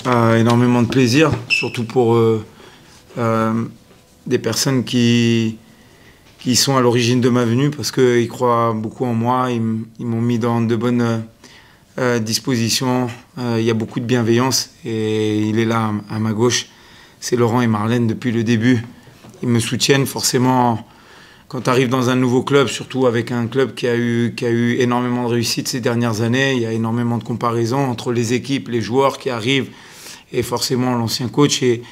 Énormément de plaisir, surtout pour des personnes qui sont à l'origine de ma venue, parce qu'ils croient beaucoup en moi, ils m'ont mis dans de bonnes dispositions, il y a beaucoup de bienveillance et il est là à ma gauche, c'est Laurent et Marlène depuis le début. Ils me soutiennent forcément quand tu arrives dans un nouveau club, surtout avec un club qui a eu énormément de réussite ces dernières années. Il y a énormément de comparaisons entre les équipes, les joueurs qui arrivent et forcément l'ancien coach. Et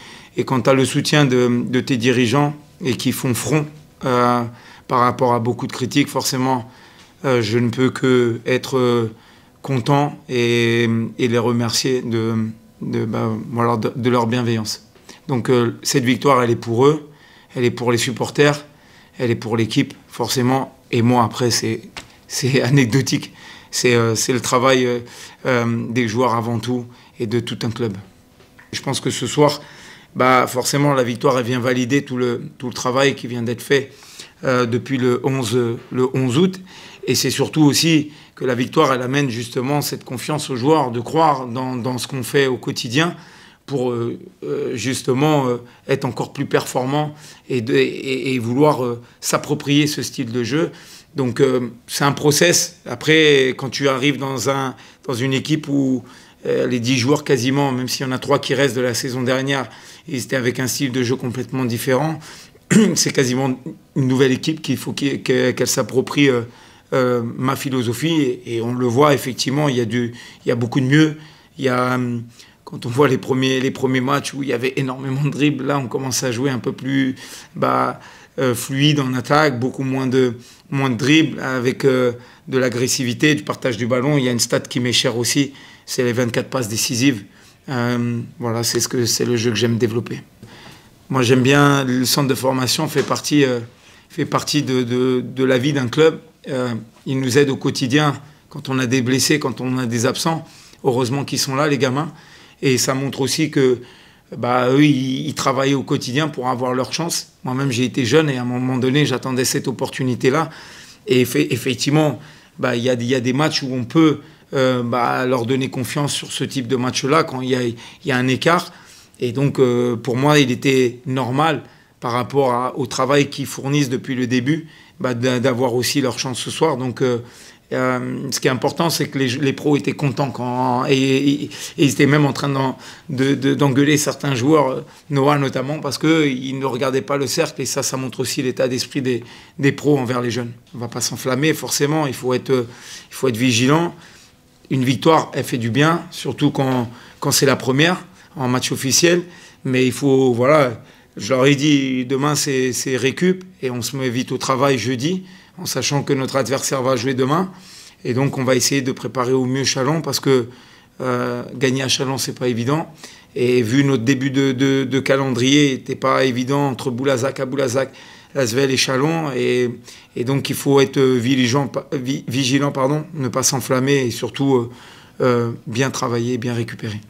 quand tu as le soutien de tes dirigeants et qui font front par rapport à beaucoup de critiques, forcément, je ne peux que être content et les remercier de leur bienveillance. Donc cette victoire, elle est pour eux, elle est pour les supporters, elle est pour l'équipe, forcément. Et moi, après, c'est anecdotique. C'est le travail des joueurs avant tout et de tout un club. Je pense que ce soir, forcément, la victoire, elle vient valider tout le travail qui vient d'être fait depuis le 11 août. Et c'est surtout aussi que la victoire, elle amène justement cette confiance aux joueurs de croire dans ce qu'on fait au quotidien, pour justement être encore plus performant et vouloir s'approprier ce style de jeu. Donc c'est un process. Après, quand tu arrives dans une équipe où les 10 joueurs quasiment, même s'il y en a 3 qui restent de la saison dernière, ils étaient avec un style de jeu complètement différent, c'est quasiment une nouvelle équipe qu'il faut qu'elle s'approprie ma philosophie. Et on le voit, effectivement, il y a beaucoup de mieux. Il y a... Quand on voit les premiers matchs où il y avait énormément de dribbles, là on commence à jouer un peu plus fluide en attaque, beaucoup moins de dribbles, avec de l'agressivité, du partage du ballon. Il y a une stat qui m'est chère aussi, c'est les 24 passes décisives. Voilà, c'est le jeu que j'aime développer. Moi j'aime bien, le centre de formation fait partie de la vie d'un club. Il nous aide au quotidien quand on a des blessés, quand on a des absents. Heureusement qu'ils sont là, les gamins. Et ça montre aussi que eux, ils travaillaient au quotidien pour avoir leur chance. Moi-même, j'ai été jeune et à un moment donné, j'attendais cette opportunité-là. Et effectivement, il y a des matchs où on peut leur donner confiance sur ce type de match-là quand il y a un écart. Et donc, pour moi, il était normal, par rapport au travail qu'ils fournissent depuis le début, d'avoir aussi leur chance ce soir. Donc, ce qui est important, c'est que les pros étaient contents et ils étaient même en train d'engueuler certains joueurs, Noah notamment, parce qu'ils ne regardaient pas le cercle. Et ça montre aussi l'état d'esprit des pros envers les jeunes. On ne va pas s'enflammer, forcément, il faut être vigilant. Une victoire, elle fait du bien, surtout quand c'est la première en match officiel. Mais il faut, voilà, je leur ai dit, demain c'est récup et on se met vite au travail jeudi, en sachant que notre adversaire va jouer demain. Et donc, on va essayer de préparer au mieux Châlons, parce que gagner à Châlons, c'est pas évident. Et vu notre début de calendrier, n'était pas évident entre Boulazac, Lasvel et Châlons. Et donc, il faut être vigilant, ne pas s'enflammer et surtout bien travailler, bien récupérer.